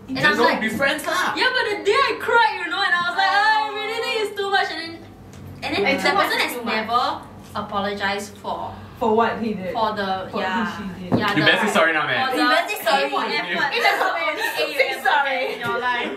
And I'm like, be friends lah. Yeah, but the day I cried, and I was like, I really think it's too much. And then the person has never apologized for what he did. For the she did. You better say sorry now, man. You better say sorry for effort. It doesn't mean say sorry in your life.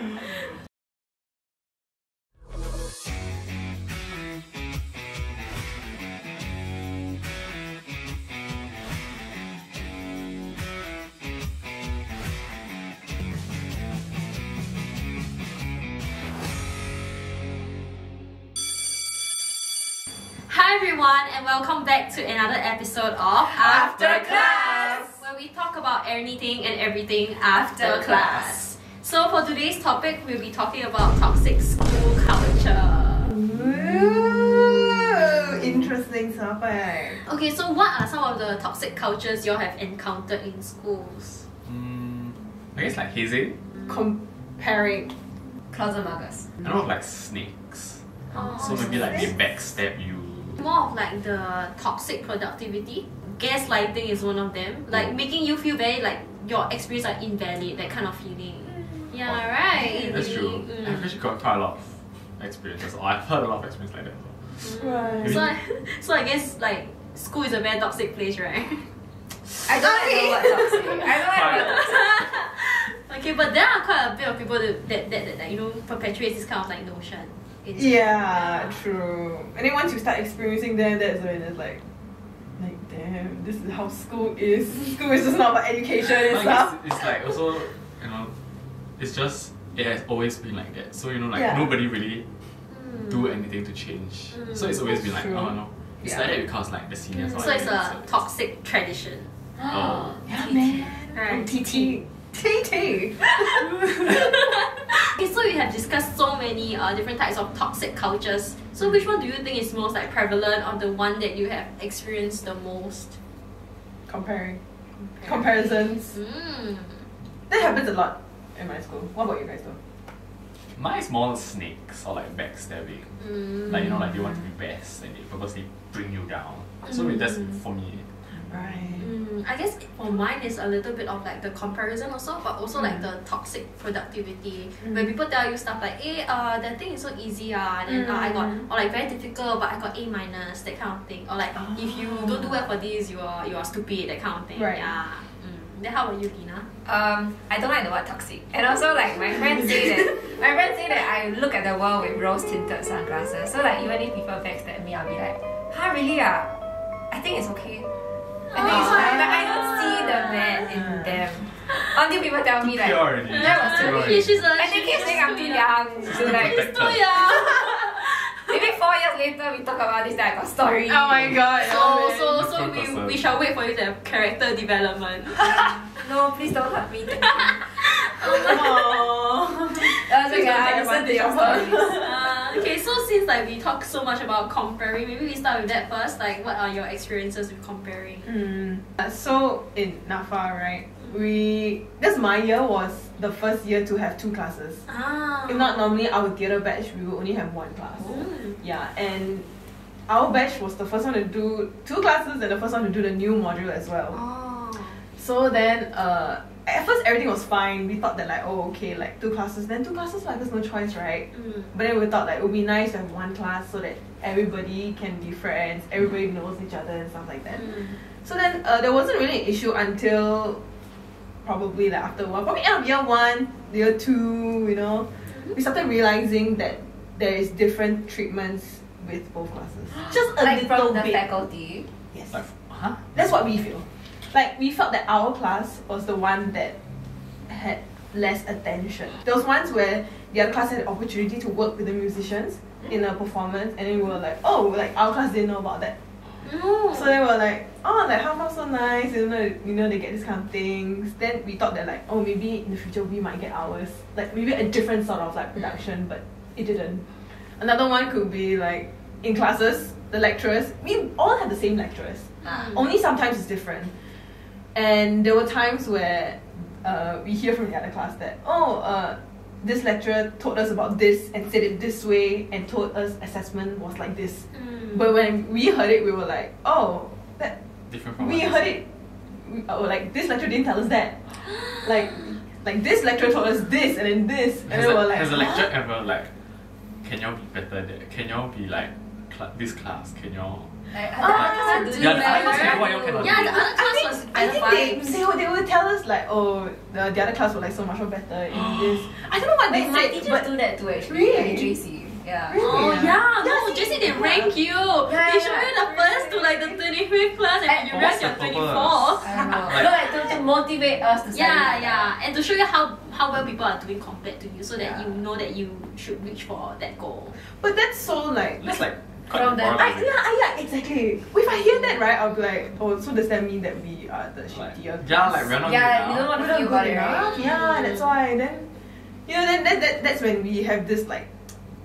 Hi everyone, and welcome back to another episode of After Class, where we talk about anything and everything after class. So for today's topic, we'll be talking about toxic school culture. Ooh, interesting topic. Okay, so what are some of the toxic cultures you all have encountered in schools? I guess like hazing. Comparing. Closet muggers. I don't know, like snakes. So maybe like they backstab you. More of like the toxic productivity. Gaslighting is one of them. Like making you feel very like your experience are invalid, that kind of feeling. Yeah, right. That's true. I've actually got quite a lot of experiences. Or I've heard a lot of experiences like that as well. Right. So I guess like school is a very toxic place, right? I don't know what toxic. I don't know what toxic. Okay, but there are quite a bit of people that you know perpetuate this kind of like notion. Yeah, true. And then once you start experiencing them, that's when it's like damn, this is how school is. School is just not about education and stuff. It's like also, you know, it's just, it has always been like that. So, you know, like nobody really do anything to change. So it's always been like, true. oh no. It's like that because like the seniors are so it's a toxic tradition. Oh. Yeah, man. Right. TT. Okay, so we have discussed so many different types of toxic cultures. So which one do you think is most like prevalent, or the one that you have experienced the most? Comparisons. Mm. That happens a lot in my school. What about you guys though? Mine is more snakes or like backstabbing. Like, you know, like they want to be best and they purposely bring you down. So that's for me. Right. I guess for mine is a little bit of like the comparison also, but also like the toxic productivity, where people tell you stuff like, hey, that thing is so easy, then I got, or like very difficult, but I got A minus, that kind of thing, or like if you don't do well for this, you are stupid, that kind of thing. Right. Yeah. Then how about you, Tina? I don't like the word toxic. And also like my friends say that I look at the world with rose tinted sunglasses. So like even if people backstab me, I'll be like, huh, really ah? I think it's okay. I think it's fine. Like I don't see the bad in them. Until people tell me like, that was too Pure. and they keep saying I'm too young. So like, She's too young. maybe 4 years later we talk about this, that I got story. Oh my god. So we shall wait for you to have character development. No, please don't hurt me. Thank you. Aww. That was okay, I listen to your stories. Okay, so since like we talk so much about comparing, maybe we start with that first. Like, what are your experiences with comparing? So in NAFA, right, this my year was the first year to have 2 classes. If not, normally our theatre batch we will only have 1 class. Yeah, and our batch was the first one to do 2 classes and the first one to do the new module as well. So then at first everything was fine. We thought that like, oh okay, like 2 classes, then 2 classes like there's no choice, right? But then we thought like it would be nice to have 1 class so that everybody can be friends, everybody knows each other and stuff like that. So then there wasn't really an issue until probably like after a while, probably end of year 1, year 2, you know, we started realizing that there is different treatments with both classes. Just a Like little from the bit. faculty. Yes. Like, huh? That's what we feel. Like we felt that our class was the one that had less attention. There was once where the other class had the opportunity to work with the musicians in a performance, and then we were like, oh, like our class didn't know about that. So they were like, oh, like how come so nice, you know they get this kind of things. Then we thought that like, oh, maybe in the future we might get ours, like maybe a different sort of like production, but it didn't. Another one could be like in classes, the lecturers, we all have the same lecturers, only sometimes it's different. And there were times where we hear from the other class that, this lecturer told us about this and said it this way and told us assessment was like this. But when we heard it, we were like, oh, that different from we heard it. Like this lecturer didn't tell us that. Like like this lecturer told us this and then this, and then we're like, has a lecturer ever like, can y'all be better there? Can y'all be like this class? Can y'all? Like, Yeah, the other class, what y'all cannot Yeah, do. the other class was I better think vibes. they would tell us like, oh, the other class was like so much more better in this. I don't know what they Wait, my said, teachers but do that too actually. Really? At JC. Yeah. Oh Yeah. yeah, no, Yeah, JC they rank you. Yeah, They show yeah. you the first to like the 25th class and you But rank what's your the purpose? 24th. I don't know. Like- No, like to motivate us to study. Yeah, and to show you how well people are doing compared to you, so that Yeah. you know that you should reach for that goal. but that's so like. That's like quite From the- demoralizing. Yeah, exactly. If I hear that, right, I'll be like, oh, so does that mean that we are the Like, shittier? yeah, like we're not Yeah, good you don't enough. want we're to not feel good about it, enough. right? Yeah, that's why. Then, you know, that's when we have this like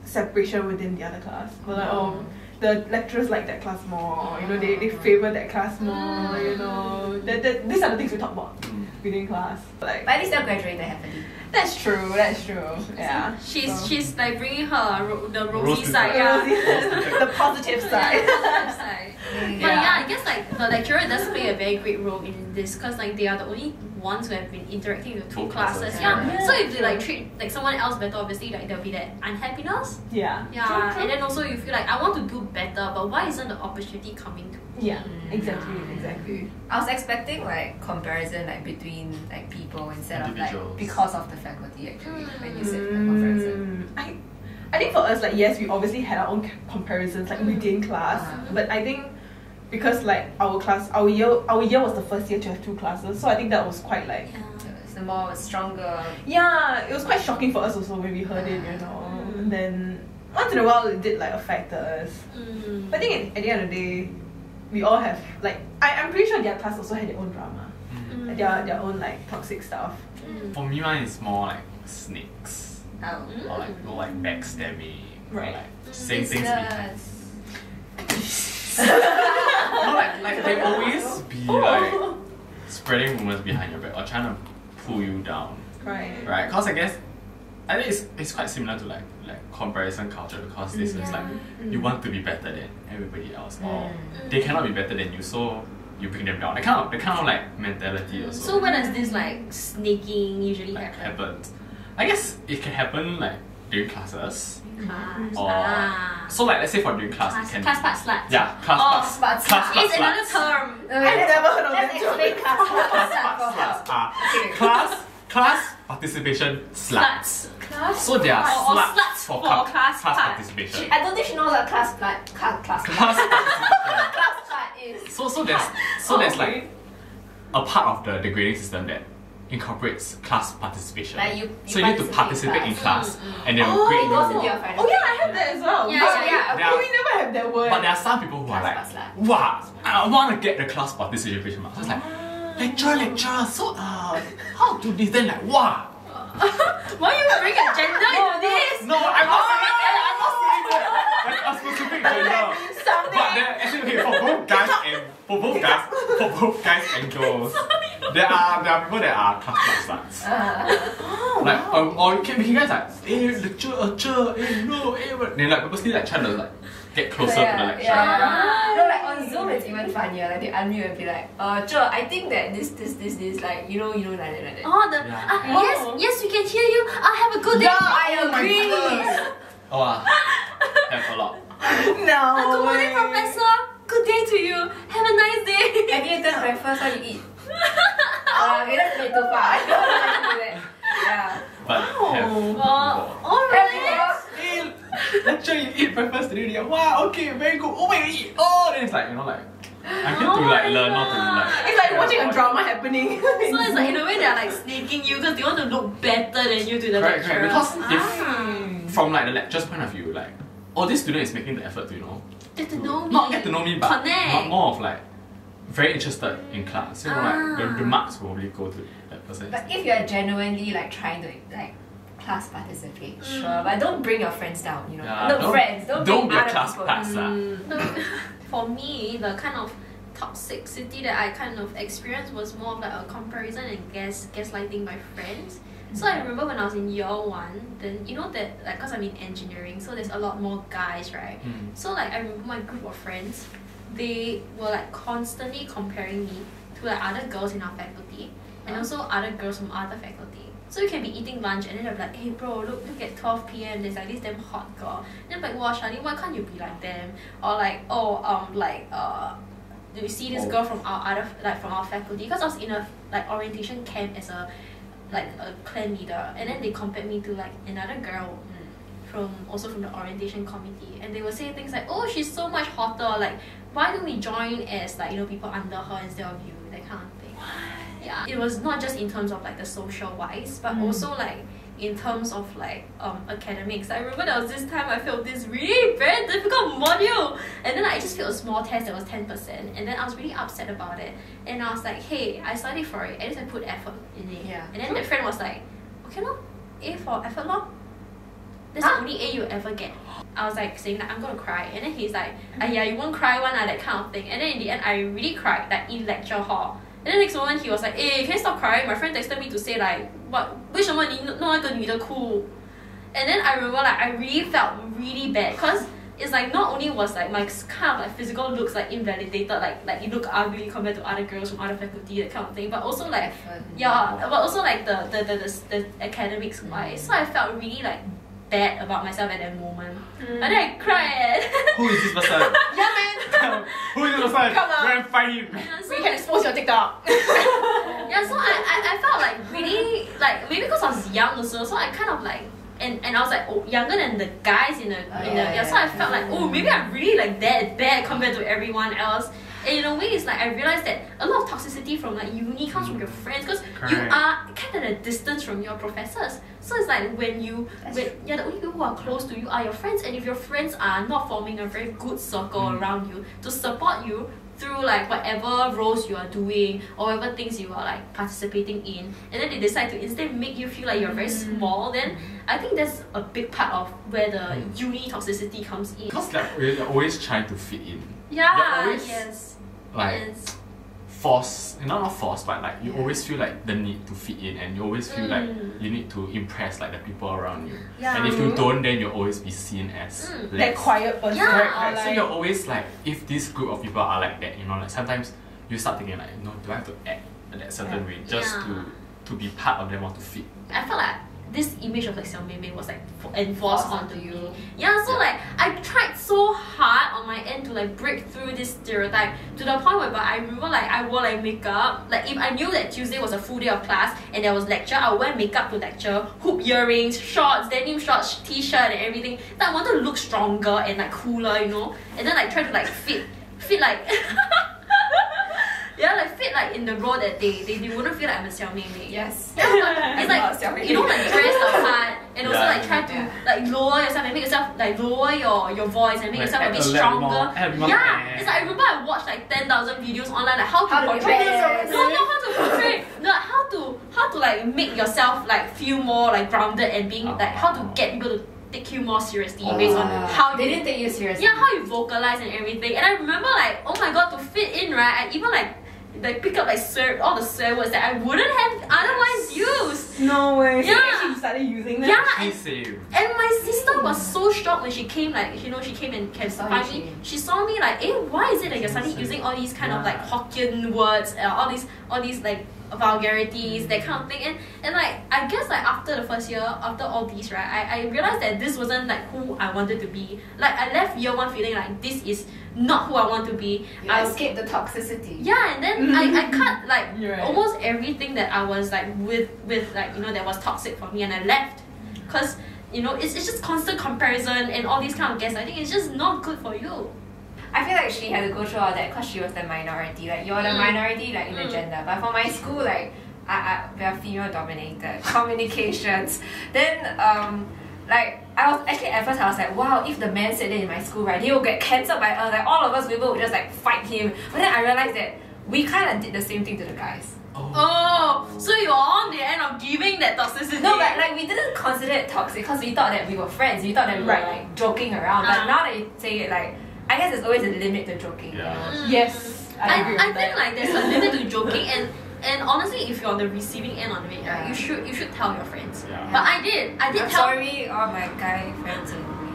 separation within the other class. We're like, oh, the lecturers like that class more. You know, they favor that class more. You know, these are the things we talk about within class. Like, But at least they'll graduate happily. that's true. That's true. Yeah. She's like bringing her the rosy Rose side. tinted. Yeah. The positive side. Side. But Yeah. yeah, I guess like the lecturer does play a very great role in this because like they are the only ones who have been interacting with two Both classes. classes, Yeah. yeah. So if they like treat like someone else better, obviously like there'll be that unhappiness. Yeah. Yeah. True. And then also you feel like I want to do better, but why isn't the opportunity coming to me? Yeah. Exactly. I was expecting like comparison like between like people instead of like Individuals. because of the faculty actually when you said the comparison. I think for us, like, yes, we obviously had our own comparisons like within class, but I think because like our year was the first year to have two classes, so I think that was quite like, It's the more stronger. yeah, it was quite shocking for us also when we heard it, you know. And then once in a while it did like affect us. But I think at the end of the day, we all have like I'm pretty sure their class also had their own drama, like, their own like toxic stuff. For me, mine is more like snakes. Oh. Or like backstabbing. Right. Or like saying things behind. Business. No, like they always be like spreading rumors behind your back or trying to pull you down. Right. Right? Cause I guess I think it's quite similar to like comparison culture because this is like you want to be better than everybody else or they cannot be better than you, so you bring them down. The kind of like mentality also. So when does this like snaking usually like happen? happens. I guess it can happen like during classes. Class. Or so like let's say for during class it can Class part sluts. yeah, class Oh, part It's another sluts. term. I never heard of Let's that explain joke. class Class are Okay. class participation sluts. Sluts. So they are Or sluts sluts for for class part. participation. I don't think she knows what class part Class participation. class part is. So there's like a part of the grading system that incorporates class participation. Like you so you need to participate in class and they will Oh, grade It goes you. into your final. Oh yeah, I have that as well. Yeah, But yeah, yeah. we never have that word. But there are some people who are Class like, part slut. wow, I want to get the class participation marks. So it's like, lecturer, so how to this? Then like, wow. Why you bring a gender into this? No, I'm not saying that. Like a specific gender. But there, actually, okay, for both guys and girls, there are people that are class sluts. Like, or you can be guys like, lecturer, no, what? They like purposely like trying to like get closer to the lecturer. Yeah. No, like on Zoom it's even funnier. Like they unmute and be like, I think that this, like, you know, like that. Oh, the Yeah. yes, we can hear you. Have a good day. Yeah, I oh my agree. goodness. Oh, have a lot. No. Good morning, way. professor. Good day to you. Have a nice day. Have you eaten breakfast? What do you eat? Okay, that's a bit too far. I don't like to do that. Yeah. But have Oh, really? hey, lecturer, you eat breakfast today? They're like, wow, okay, very good. Oh, wait, you eat. Oh, then it's like, you know, like, I'm here to like learn, not to like. It's like watching a drama happening. So it's like in a way they're like snaking you because they want to look better than you to the Correct, lecturer. because if from like the lecturer's point of view, like, oh, this student is making the effort to, you know, Get to know me. not get to know me, but Connect. more of like very interested in class. So, you know, like the marks will probably go to that person. But if you're genuinely like trying to like class participate, sure, but don't bring your friends down. You know, Yeah, no don't- friends. Don't don't bring be a other class people. pass, lah. No, for me, the kind of toxicity that I kind of experienced was more of like a comparison and gaslighting my friends. So I remember when I was in year 1, then you know that like cause I'm in engineering, so there's a lot more guys, right? So like I remember my group of friends, they were like constantly comparing me to like other girls in our faculty and also other girls from other faculty. So you can be eating lunch and then they'll be like, hey bro, look at 12 p.m. there's like this damn hot girl. Then I'm like, wow, Charlene, why can't you be like them? Or like, do you see this girl from from our faculty? Because I was in a like orientation camp as a clan leader, and then they compared me to like another girl from the orientation committee, and they would say things like, oh, she's so much hotter, like why don't we join as like, you know, people under her instead of you, that kind of thing. Yeah, it was not just in terms of like the social wise, but also like in terms of like academics. I remember there was this time I failed this really very difficult module, and then I just failed a small test that was 10%, and then I was really upset about it, and I was like, hey, I studied for it, at least I put effort in it. And then that friend was like, okay lor, A for effort lor, that's the only A you ever get. I was like saying that I'm gonna cry, and then he's like, yeah, you won't cry one, that kind of thing. And then in the end I really cried, like in lecture hall. And then next moment he was like, hey, can you stop crying? My friend texted me to say like, what, 为什么你弄那个女的哭? And then I remember like I really felt really bad, cause it's like not only was like my kind of like physical looks like invalidated, like you look ugly compared to other girls from other faculty, that kind of thing, but also like but also like the academics wise. So I felt really like bad about myself at that moment. And then I cried. Who is this person? Yeah, man. Who is this person? Come on. Go and find him. We can expose your TikTok. Yeah, so I felt like really like, maybe because I was young also, so I kind of like, and I was like younger than the guys in the so I felt like, oh, maybe I'm really like that bad compared to everyone else. And in a way, it's like I realized that a lot of toxicity from like uni comes from your friends, because you are kind of at a distance from your professors. So it's like when the only people who are close to you are your friends, and if your friends are not forming a very good circle around you to support you through like whatever roles you are doing or whatever things you are like participating in, and then they decide to instead make you feel like you're very small, then I think that's a big part of where the uni toxicity comes in. Because like we're always trying to fit in. Yeah, always, yes. Like yes. force, not forced, but like you always feel like the need to fit in, and you always feel like you need to impress like the people around you. Yeah. And if you don't, then you'll always be seen as less. That quiet person. Yeah. Correct. So you're always like, if this group of people are like that, you know, like sometimes you start thinking like, no, do I have to act in that certain way just to be part of them or to fit? I felt like this image of like Xiao Mei Mei was like enforced onto you. Yeah, so like I tried so hard on my end to like break through this stereotype, to the point where I remember like I wore like makeup. Like if I knew that Tuesday was a full day of class and there was lecture, I would wear makeup to lecture, hoop earrings, shorts, denim shorts, t-shirt and everything. Then I wanted to look stronger and like cooler, you know, and then like try to like fit like yeah, like fit like in the role that they wouldn't feel like I'm a Xiao Mei Mei. Yes. Yeah, it's like, you know, like dress apart and also like try to like lower yourself and make yourself like lower your voice and make yourself a bit stronger. Yeah, it's like I remember I watched like 10,000 videos online like how to portray. How to like make yourself like feel more like grounded and being like how to get people to take you more seriously based on how they didn't take you seriously. Yeah, how you vocalize and everything. And I remember like, oh my god, to fit in, right, I even like pick up like all the swear words that I wouldn't have otherwise used. No way. Yeah. So actually you started using them? Yeah, and my sister was so shocked when she came, like, you know, she came and find me. She saw me like, why is it that you're suddenly using all these kind of like Hokkien words, all these like vulgarities, that kind of thing, and like I guess like after the first year, after all these, right, I realized that this wasn't like who I wanted to be. Like I left year one feeling like this is not who I want to be. I escaped the toxicity. Yeah, and then I cut like almost everything that I was like with like, you know, that was toxic for me, and I left because, you know, it's just constant comparison and all these kind of guests. I think it's just not good for you. I feel like she had to go through all that because she was the minority. Like you're the minority, like in the gender. But for my school, like we are female dominated communications. Then like I was actually at first I was like, wow, if the man said that in my school, right, he will get cancelled by us. Like all of us people would just like fight him. But then I realized that we kind of did the same thing to the guys. Oh, so you're on the end of giving that toxicity. No, but like we didn't consider it toxic because we thought that we were friends. We thought that we were like joking around. But now that you say it, like I guess there's always a limit to joking. You know? Yes, I think like there's a limit to joking, and honestly, if you're on the receiving end of it, right, you should tell your friends. But I did I'm tell. Sorry, all my guy friends.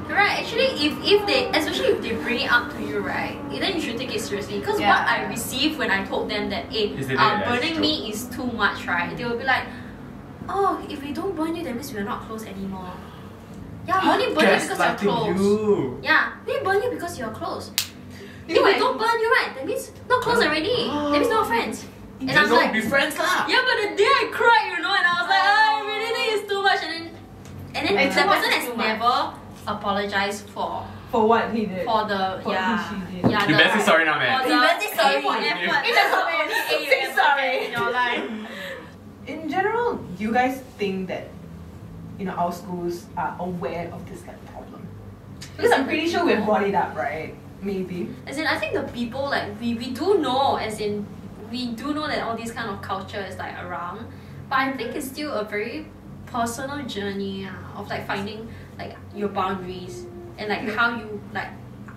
Right, actually, if they, especially if they bring it up to you, right, then you should take it seriously. Because what I received when I told them that burning me is too much, right, they will be like, oh, if we don't burn you, that means we're not close anymore. Yeah, we only burn you because you're close. You. Yeah, we burn you because you're close. If we don't burn you, right, that means not close already. That means no friends. And Then I'm don't like, be friends lah. yeah, but the day I cried, you know, and I was like, I really think it's too much. And then It's the too much, person it's has too much. never apologized for what he did. the For yeah what she did. yeah You better say sorry now, for man. the You better say sorry. effort. It doesn't mean say sorry. in your life. In general, do you guys think that our schools are aware of this like problem? Because I'm pretty sure we've brought it up, right? Maybe. As in, I think the people like we do know, as in we do know that all this kind of culture is like around, but I think it's still a very personal journey of like finding like your boundaries and like how you like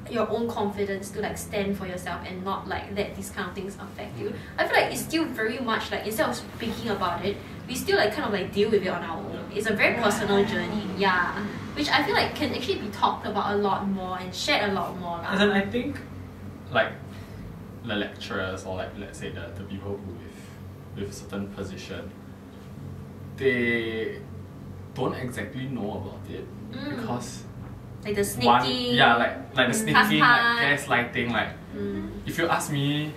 your own confidence to like stand for yourself and not like let these kind of things affect you. I feel like it's still very much like instead of speaking about it, we still like kind of like deal with it on our own. It's a very personal journey, yeah, which I feel like can actually be talked about a lot more and shared a lot more. And then I think, like, the lecturers or like let's say the people who with a certain position, they don't exactly know about it because like the sneaking, like the sneaking, pass. like gaslighting, like if you ask me,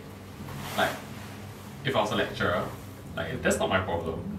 like if I was a lecturer, like that's not my problem.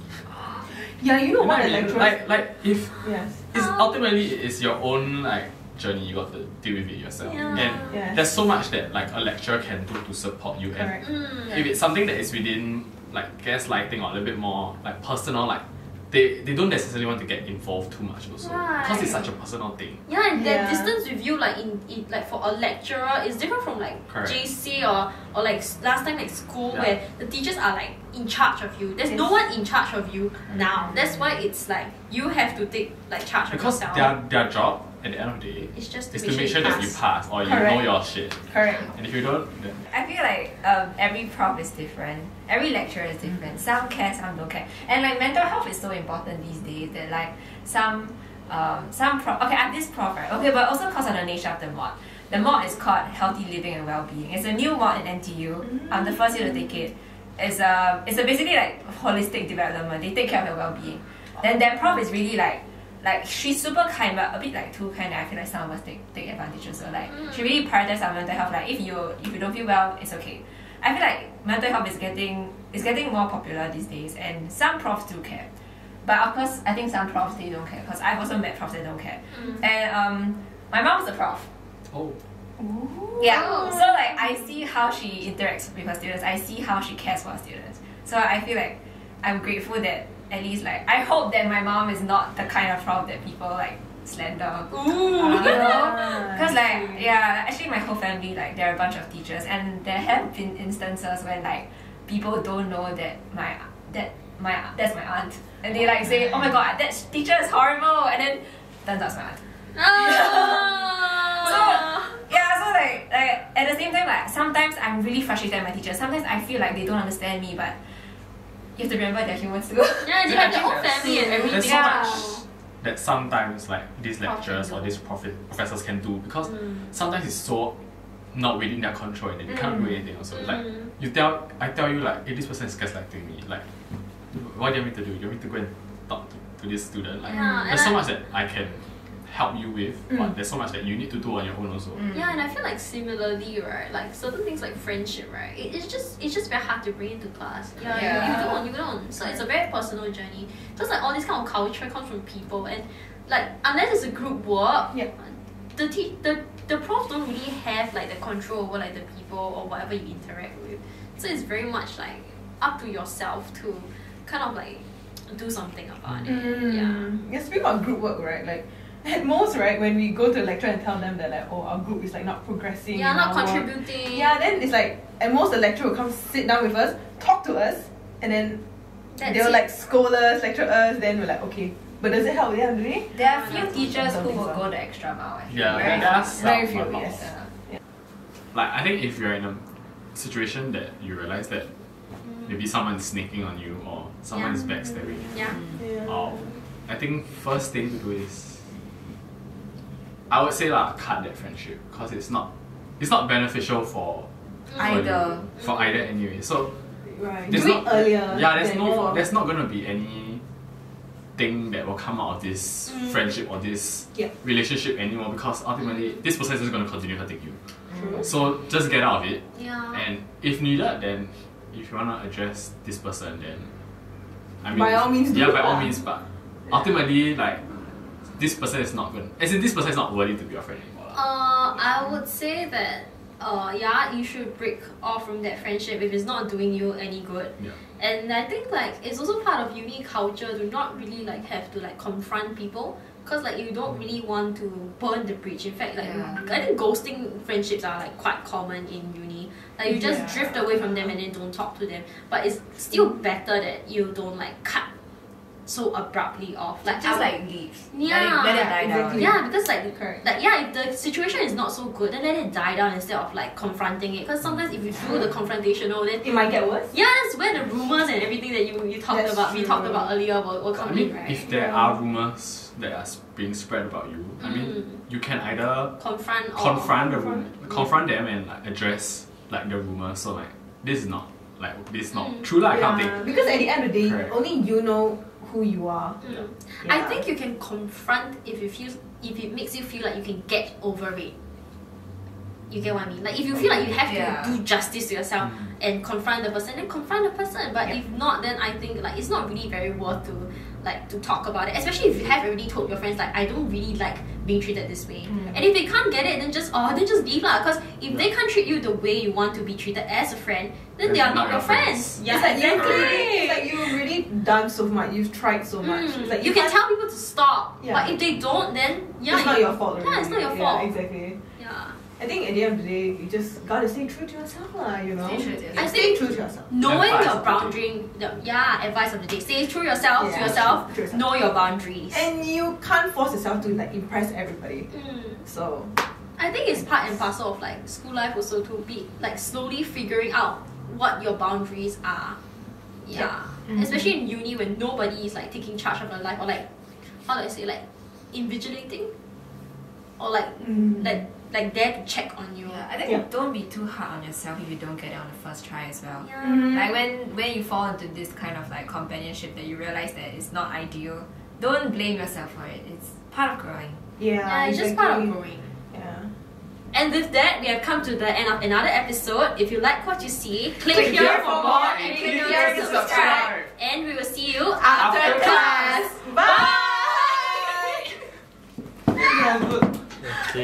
Yeah, you know what I the mean? lecturers... Like if Yes. it's ultimately it's your own like journey, you got to deal with it yourself. Yeah. And Yes. there's so much that like a lecturer can do to support you. Correct. And if it's something that is within like gaslighting or a little bit more like personal, like they don't necessarily want to get involved too much also. Because it's Right. such a personal thing. Yeah, and that Yeah. distance with you, like in like for a lecturer, is different from like Correct. JC or like last time at school Yeah. where the teachers are like in charge of you. There's no Yes. one in charge of you now. That's why it's like you have to take like charge Because of yourself. their job at the end of the day It's just is to make sure that you pass or you Correct. know your shit. Correct. And if you don't, then I feel like every prof is different. Every lecturer is different. Some care, some don't care. And like mental health is so important these days that like some prof. Okay, I'm this prof, right? Okay, but also because of the nature of the mod. The mod is called Healthy Living and Wellbeing. It's a new mod in NTU. I'm the first year to take it. It's a basically like holistic development. They take care of your well-being. Then that prof is really like she's super kind but a bit like too kind that I feel like some of us take advantage also. Like she really prioritizes our mental health. Like if you don't feel well, it's okay. I feel like mental health is getting more popular these days and some profs do care. But of course I think some profs they don't care because I've also met profs that don't care. And my mom's a prof. oh. Yeah. So like I see how she interacts with her students. I see how she cares for her students. So I feel like I'm grateful that at least like I hope that my mom is not the kind of prof that people like slander. Ooh. You know? Because like yeah, actually my whole family like there are a bunch of teachers and there have been instances when like people don't know that that's my aunt and they like say oh my god that teacher is horrible and then turns out it's my aunt. So yeah, so like at the same time like sometimes I'm really frustrated at my teachers. Sometimes I feel like they don't understand me, but you have to remember they're humans too. Yeah, they have their own family and everything. There's so Yeah. much that sometimes like these lecturers or these professors can do because sometimes it's so not within their control and they can't do anything also. Like I tell you like, hey, this person is gaslighting me. Like, what do you want me to do? You want me to go and talk to this student? Like, there's so much that I can help you with, but there's so much that you need to do on your own also. Yeah, and I feel like similarly, right? Like certain things like friendship, right? It's just very hard to bring into class. Yeah. You don't. So it's a very personal journey. Just like all this kind of culture comes from people, and like unless it's a group work, the profs don't really have like the control over like the people or whatever you interact with. So it's very much like up to yourself to kind of like do something about it. Yeah, speaking about group work, right? Like at most, right, when we go to a lecturer and tell them that like, oh, our group is like not progressing. Yeah, not our work. contributing. Yeah, then it's like at most the lecturer will come sit down with us, talk to us, and then they'll like scold us, lecture us. Then we're like, okay, but does it help at the end of the day? There are a few teachers who will go the extra mile. I feel. Yeah, Very there are few. some, Very few, but not yes. all. Like I think if you're in a situation that you realize that maybe someone's sneaking on you or someone is backstabbing you, Yeah. I think first thing to do is I would say cut that friendship because it's not beneficial for Either. either anyway. So Right. there's Do it not earlier. yeah than before. there's not gonna be any thing that will come out of this friendship or this relationship anymore, because ultimately this person is just going to continue hurting you. So just get out of it. Yeah. And if needed, then if you want to address this person, then I mean, by all means, yeah, by all means. But ultimately, like, this person is not good. As in, this person is not worthy to be your friend anymore. I would say that yeah, you should break off from that friendship if it's not doing you any good. Yeah. And I think like it's also part of uni culture to not really like have to like confront people, because like you don't really want to burn the bridge. In fact, like I think ghosting friendships are like quite common in uni. Like you just drift away from them and then don't talk to them. But it's still better that you don't like cut so abruptly off. Like just like leave. Yeah. Let it die down. Exactly. Yeah, because like if the situation is not so good, then let it die down instead of like confronting it. Because sometimes if you do the confrontational, then it might get worse. yeah, that's where the rumors and everything that you talked about, we talked about earlier will come in, right? If there are rumors that are being spread about you, I mean, you can either confront them and like address like the rumors. So like this is not true like kind of thing. Because at the end of the day, only you know who you are. I think you can confront if it makes you feel like you can get over it. You get what I mean? Like if you feel like you have to do justice to yourself and confront the person, then confront the person. But if not, then I think like it's not really very worth to talk about it. Especially if you have already told your friends like I don't really like being treated this way. And if they can't get it, then just leave lah. Because if they can't treat you the way you want to be treated as a friend, then they are not your friends. Yeah, it's like you've really done so much. You've tried so much. It's like you can tell people to stop, Yeah. but if they don't, then it's not your fault. Yeah, it's not your fault. Yeah, exactly. Yeah. I think at the end of the day, you just gotta stay true to yourself, lah. You know. Stay true to yourself. I Stay think true to yourself. knowing Advice your of the boundary, advice of the day. Stay true yourself to yourself. True yourself. Know your boundaries. And you can't force yourself to like impress everybody. So I think it's part and parcel of like school life also to be like slowly figuring out what your boundaries are. Yeah. Especially in uni when nobody is like taking charge of your life, or like how do I say, like invigilating, or like like there to check on you. Yeah, I think don't be too hard on yourself if you don't get it on the first try as well. Yeah. Like when you fall into this kind of like companionship that you realize that it's not ideal, don't blame yourself for it. It's part of growing. Yeah, it's just part of growing. Yeah. And with that, we have come to the end of another episode. If you like what you see, click here for more and click here to subscribe. And we will see you after class. Bye. Yeah, good.